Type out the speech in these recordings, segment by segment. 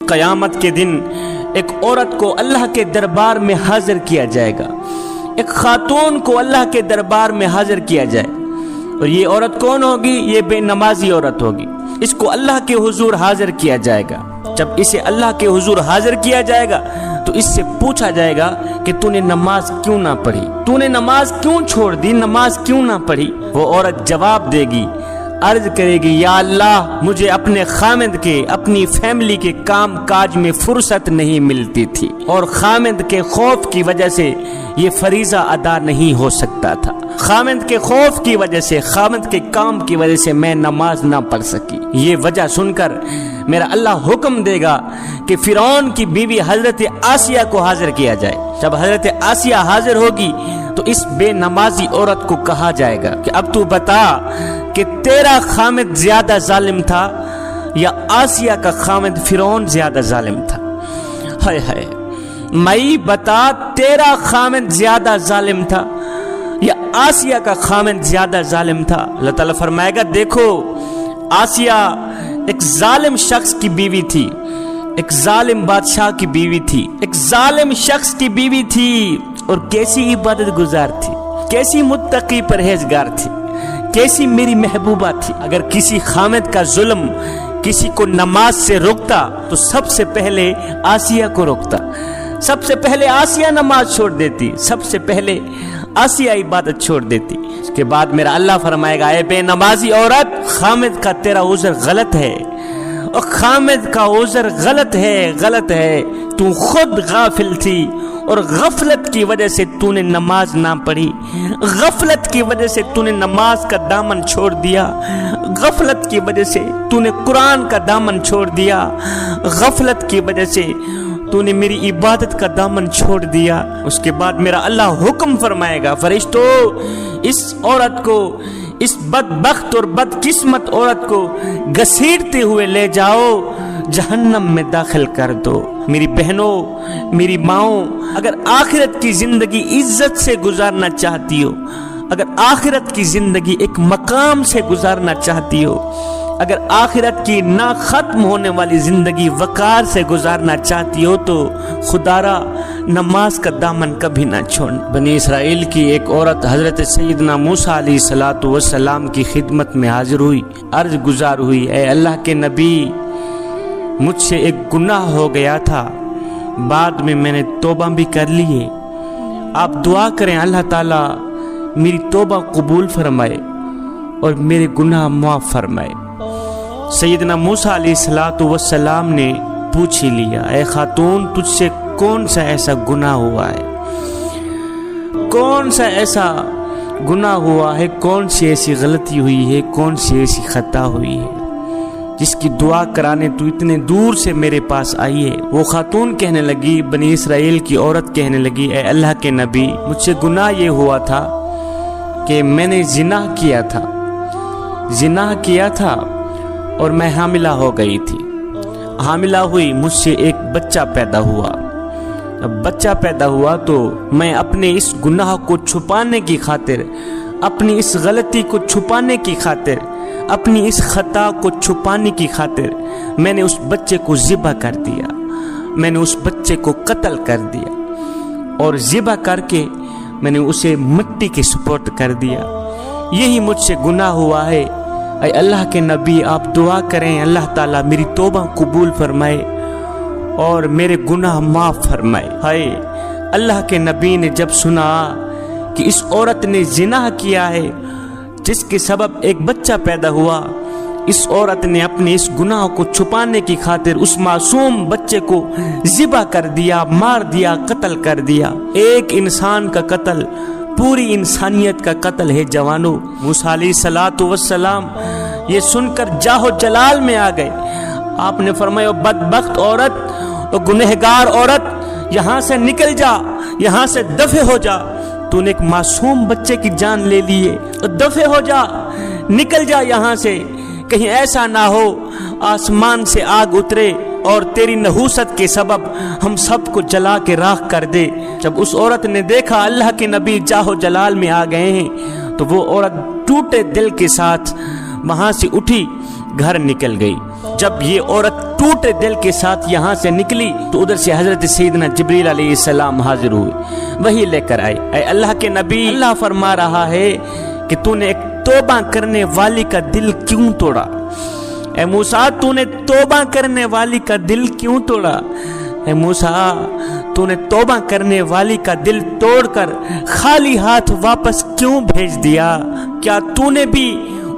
قیامت کے دن ایک عورت کو اللہ کے دربار میں حاضر کیا جائے گا، ایک خاتون کو اللہ کے دربار میں حاضر کیا جائے، اور یہ عورت کون ہوگی؟ یہ بے نمازی عورت ہوگی۔ اس کو اللہ کے حضور حاضر کیا جائے گا۔ جب اسے اللہ کے حضور حاضر کیا جائے گا تو اس سے پوچھا جائے گا کہ تو نے نماز کیوں نہ پڑھی، تو نے نماز کیوں چھوڑ دی، نماز کیوں نہ پڑھی؟ وہ عورت جواب دے گی، عرض کرے گی، یا اللہ مجھے اپنے خامد کے، اپنی فیملی کے کام کاج میں فرصت نہیں ملتی تھی، اور خامد کے خوف کی وجہ سے یہ فریضہ ادا نہیں ہو سکتا تھا، خامد کے خوف کی وجہ سے، خامد کے کام کی وجہ سے میں نماز نہ پڑھ سکی۔ یہ وجہ سن کر میرا اللہ حکم دے گا کہ فرعون کی بیوی حضرت آسیہ کو حاضر کیا جائے۔ جب حضرت آسیہ حاضر ہوگی تو اس بے نمازی عورت کو کہا جائے گا کہ اب تو بتا کہ تیرا خامد زیادہ ظالم تھا یا آسیہ کا خامد فرعون زیادہ ظالم تھا؟ ہائے ہائے، مئی بتا تیرا خامد زیادہ ظالم تھا یا آسیہ کا خامد زیادہ ظالم تھا؟ اللہ تعالیٰ فرمائے گا، دیکھو آسیہ ایک ظالم شخص کی بیوی تھی، ایک ظالم بادشاہ کی بیوی تھی، ایک ظالم شخص کی بیوی تھی، اور کیسی عبادت گزار تھی، کیسی متقی پرہیزگار تھی، کیسی میری محبوبہ تھی۔ اگر کسی خامد کا ظلم کسی کو نماز سے روکتا تو سب سے پہلے آسیہ کو روکتا، سب سے پہلے آسیہ نماز چھوڑ دیتی، سب سے پہلے آسیہ عبادت چھوڑ دیتی۔ اس کے بعد میرا اللہ فرمائے گا، اے بے نمازی عورت، خامد کا تیرا عذر غلط ہے، اور خامد کا عذر غلط ہے، تو خود غافل تھی، اور غفلت کی وجہ سے تو نے نماز نہ پڑھی، غفلت کی وجہ سے تو نے نماز کا دامن چھوڑ دیا، غفلت کی وجہ سے تو نے قرآن کا دامن چھوڑ دیا، غفلت کی وجہ سے تو نے میری عبادت کا دامن چھوڑ دیا۔ اس کے بعد میرا اللہ حکم فرمائے گا، فرشتو اس عورت کو، اس بدبخت اور بدقسمت عورت کو گھسیٹتے ہوئے لے جاؤ، جہنم میں داخل کر دو۔ میری بہنوں، میری ماؤں، اگر آخرت کی زندگی عزت سے گزارنا چاہتی ہو، اگر آخرت کی زندگی ایک مقام سے گزارنا چاہتی ہو، اگر آخرت کی نہ ختم ہونے والی زندگی وقار سے گزارنا چاہتی ہو تو خدا را نماز کا دامن کبھی نہ چھوڑ۔ بنی اسرائیل کی ایک عورت حضرت سیدنا موسیٰ علیہ السلام کی خدمت میں حاضر ہوئی، عرض گزار ہوئی، اے اللہ کے نبی، مجھ سے ایک گناہ ہو گیا تھا، بعد میں نے توبہ بھی کر لی ہے، آپ دعا کریں اللہ تعالیٰ میری توبہ قبول فرمائے اور میرے گناہ معاف فرمائے۔ سیدنا موسیٰ علیہ السلام نے پوچھ ہی لیا، اے خاتون، تجھ سے کون سا ایسا گناہ ہوا ہے، کون سا ایسا گناہ ہوا ہے، کون سی ایسی غلطی ہوئی ہے، کون سی ایسی خطا ہوئی ہے جس کی دعا کرانے تو اتنے دور سے میرے پاس آئی ہے؟ وہ خاتون کہنے لگی، بنی اسرائیل کی عورت کہنے لگی، اے اللہ کے نبی، مجھ سے گناہ یہ ہوا تھا کہ میں نے زنا کیا تھا اور میں حاملہ ہو گئی تھی، حاملہ ہوئی، مجھ سے ایک بچہ پیدا ہوا، اب بچہ پیدا ہوا تو میں اپنے اس گناہ کو چھپانے کی خاطر، اپنی اس غلطی کو چھپانے کی خاطر، اپنی اس خطا کو چھپانے کی خاطر میں نے اس بچے کو ذبح کر دیا، میں نے اس بچے کو قتل کر دیا، اور ذبح کر کے میں نے اسے مٹی کے سپرد کر دیا، یہی مجھ سے گناہ ہوا ہے۔ اے اللہ کے نبی، آپ دعا کریں اللہ تعالیٰ میری توبہ قبول فرمائے اور میرے گناہ معاف فرمائے۔ ہائے، اللہ کے نبی نے جب سنا کہ اس عورت نے زنا کیا ہے جس کے سبب ایک بچہ پیدا ہوا، اس عورت نے اپنے اس گناہ کو چھپانے کی خاطر اس معصوم بچے کو ذبح کر دیا، مار دیا، قتل کر دیا۔ ایک انسان کا قتل پوری انسانیت کا قتل ہے جوانو۔ موسیٰ علیہ السلام یہ سن کر جاہ و جلال میں آ گئے، آپ نے فرمایا، بدبخت عورت اور گنہگار عورت، یہاں سے نکل جا، یہاں سے دفع ہو جا، تو نے ایک معصوم بچے کی جان لے لی ہے، دفع ہو جا، نکل جا یہاں سے، کہیں ایسا نہ ہو آسمان سے آگ اترے اور تیری نحوست کے سبب ہم سب کو جلا کے راکھ کر دے۔ جب اس عورت نے دیکھا اللہ کے نبی جاہ و جلال میں آ گئے ہیں تو وہ عورت ٹوٹے دل کے ساتھ وہاں سے اٹھی، گھر نکل گئی۔ جب یہ عورت ٹوٹے دل کے ساتھ یہاں سے نکلی تو ادھر سے حضرت سیدنا جبریل علیہ السلام حاضر ہوئے، وہی لے کر آئے۔ اے اللہ کے نبی، اللہ فرما رہا ہے کہ تو نے ایک توبہ کرنے والی کا دل کیوں توڑا؟ اے موسیٰ، تو نے توبہ کرنے والی کا دل کیوں توڑا؟ اے موسیٰ، تو نے توبہ کرنے والی کا دل توڑ کر خالی ہاتھ واپس کیوں بھیج دیا؟ کیا تو نے بھی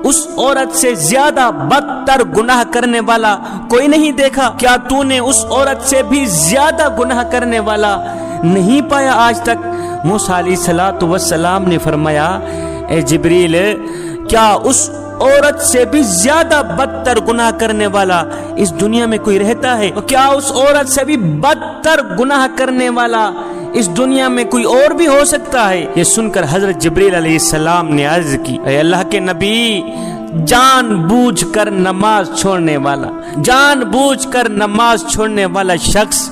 اس عورت سے زیادہ بدتر گناہ کرنے والا کوئی نہیں دیکھا؟ کیا تو نے اس عورت سے بھی زیادہ گناہ کرنے والا نہیں پایا آج تک؟ موسیٰ علیہ السلام نے فرمایا، اے جبریل، کیا اس عورت سے بھی زیادہ بدتر گناہ کرنے والا اس دنیا میں کوئی رہتا ہے؟ کیا اس عورت سے بھی بدتر گناہ کرنے والا اس دنیا میں کوئی اور بھی ہو سکتا ہے؟ یہ سن کر حضرت جبریل علیہ السلام نے عرض کی، اے اللہ کے نبی، جان بوجھ کر نماز چھوڑنے والا، جان بوجھ کر نماز چھوڑنے والا شخص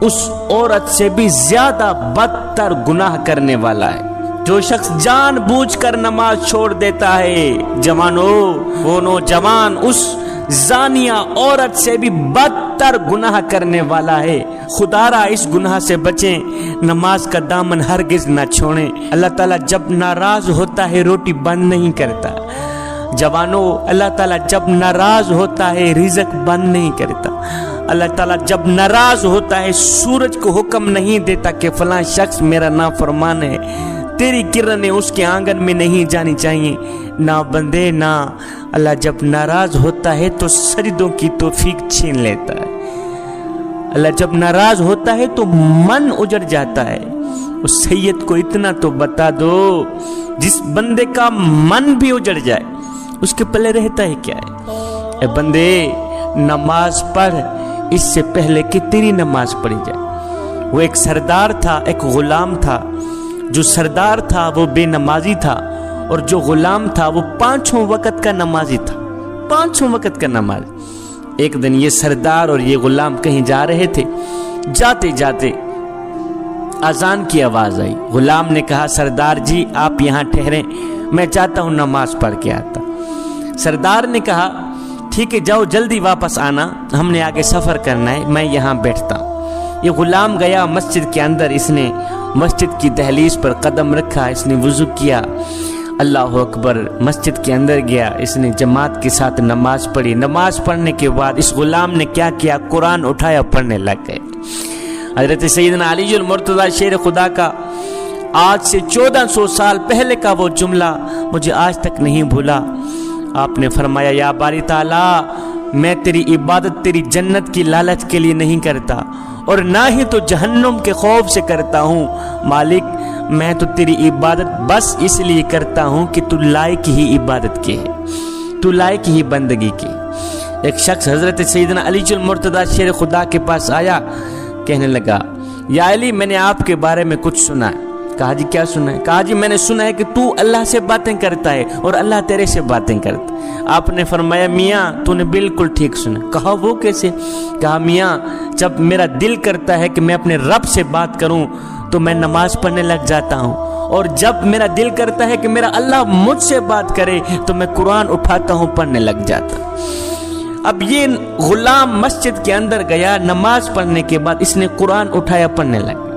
اس عورت سے بھی زیادہ بدتر گناہ کرنے والا ہے۔ جو شخص جان بوجھ کر نماز چھوڑ دیتا ہے، جوانو، وہ نوجوان اس زانیہ عورت سے بھی بدتر گناہ کرنے والا ہے۔ خدا را اس گناہ سے بچیں، نماز کا دامن ہرگز نہ چھوڑیں۔ اللہ تعالیٰ جب ناراض ہوتا ہے روٹی بند نہیں کرتا۔ جوانو، اللہ تعالیٰ جب ناراض ہوتا ہے رزق بند نہیں کرتا۔ اللہ تعالیٰ جب ناراض ہوتا ہے سورج کو حکم نہیں دیتا کہ فلاں شخص میرا نافرمان ہے، تیری کرنیں اس کے آنگن میں نہیں جانی چاہیے۔ نہ بندے، نہ، اللہ جب ناراض ہوتا ہے تو سجدوں کی توفیق چھین لیتا ہے۔ اللہ جب ناراض ہوتا ہے تو من اجڑ جاتا ہے۔ اس سید کو اتنا تو بتا دو، جس بندے کا من بھی اجڑ جائے اس کے پلے رہتا ہے کیا ہے؟ اے بندے، نماز پڑھ اس سے پہلے کہ تیری نماز پڑھی جائے۔ وہ ایک سردار تھا، ایک غلام تھا۔ جو سردار تھا وہ بے نمازی تھا، اور جو غلام تھا وہ 5 وقت کا نمازی تھا، 5 وقت کا نماز۔ ایک دن یہ سردار اور یہ غلام کہیں جا رہے تھے، جاتے جاتے اذان کی آواز آئی۔ غلام نے کہا، سردار جی آپ یہاں ٹھہریں، میں چاہتا ہوں نماز پڑھ کے آتا۔ سردار نے کہا، ٹھیک ہے جاؤ، جلدی واپس آنا، ہم نے آگے سفر کرنا ہے، میں یہاں بیٹھتا ہوں۔ یہ غلام گیا مسجد کے اندر، اس نے مسجد کی دہلیز پر قدم رکھا، اس نے وضو کیا، اللہ اکبر، مسجد کے اندر گیا، اس نے جماعت کے ساتھ نماز پڑھی۔ نماز پڑھنے کے بعد اس غلام نے کیا کیا؟ قرآن اٹھایا، پڑھنے لگ گئے۔ حضرت سیدنا علی المرتضی شیر خدا کا آج سے 1400 سال پہلے کا وہ جملہ مجھے آج تک نہیں بھولا۔ آپ نے فرمایا، یا باری تعالیٰ، میں تیری عبادت تیری جنت کی لالچ کے لیے نہیں کرتا، اور نہ ہی تو جہنم کے خوف سے کرتا ہوں۔ مالک، میں تو تیری عبادت بس اس لیے کرتا ہوں کہ تو لائق ہی عبادت کے ہے، تو لائق ہی بندگی کے۔ ایک شخص حضرت سیدنا علی المرتضی شیر خدا کے پاس آیا، کہنے لگا، یا علی، میں نے آپ کے بارے میں کچھ سنا ہے۔ کہا جی کیا سنا ہے؟ کہا جی میں نے سنا ہے کہ تو اللہ سے باتیں کرتا ہے اور اللہ تیرے سے باتیں کرتا ہے۔ آپ نے فرمایا، میاں تو نے بالکل ٹھیک سنا۔ کہا وہ کیسے؟ کہا میاں، جب میرا دل کرتا ہے کہ میں اپنے رب سے بات کروں تو میں نماز پڑھنے لگ جاتا ہوں، اور جب میرا دل کرتا ہے کہ میرا اللہ مجھ سے بات کرے تو میں قرآن اٹھاتا ہوں، پڑھنے لگ جاتا ہوں۔ اب یہ غلام مسجد کے اندر گیا، نماز پڑھنے کے بعد اس نے قرآن اٹھایا، پڑھنے لگا۔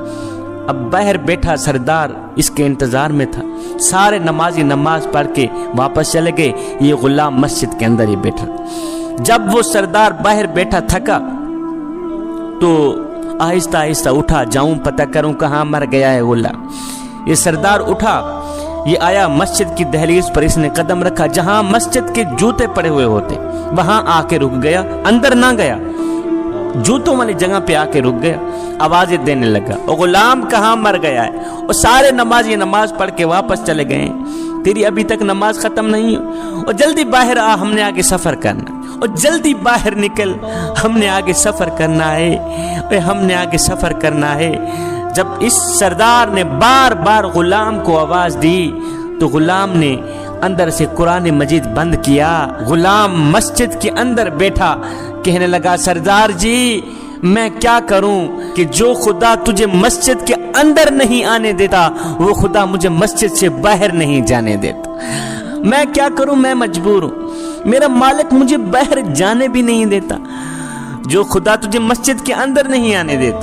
اب باہر بیٹھا سردار اس کے انتظار میں تھا۔ سارے نمازی نماز پڑھ کے واپس چلے گئے، یہ غلام مسجد کے اندر ہی بیٹھا۔ جب وہ سردار باہر بیٹھا تھکا تو آہستہ آہستہ اٹھا، جاؤں پتہ کروں کہاں مر گیا ہے غلام۔ یہ سردار اٹھا، یہ آیا مسجد کی دہلیز پر، اس نے قدم رکھا، جہاں مسجد کے جوتے پڑے ہوئے ہوتے وہاں آ کے رک گیا، اندر نہ گیا، جوتوں والی جگہ پہ آ کے رک گیا، آوازیں دینے لگا، اور غلام کہاں مر گیا ہے؟ اور سارے نمازی نماز پڑھ کے واپس چلے گئے، تیری ابھی تک نماز ختم نہیں ہو، اور جلدی باہر آ، ہم نے آگے سفر کرنا، اور جلدی باہر نکل، ہم نے آگے سفر کرنا ہے، اور ہم نے آگے سفر کرنا ہے۔ جب اس سردار نے بار بار غلام کو آواز دی تو غلام نے اندر سے قرآن مجید بند کیا۔ غلام مسجد کے اندر بیٹھا، کہنے لگا، سردار جی میں کیا کروں کہ جو خدا تجھے مسجد کے اندر نہیں آنے دیتا وہ خدا مجھے مسجد سے باہر نہیں جانے دیتا۔ میں کیا کروں، میں مجبور ہوں، میرا مالک مجھے باہر جانے بھی نہیں دیتا۔ جو خدا تجھے مسجد کے اندر نہیں آنے دیتا،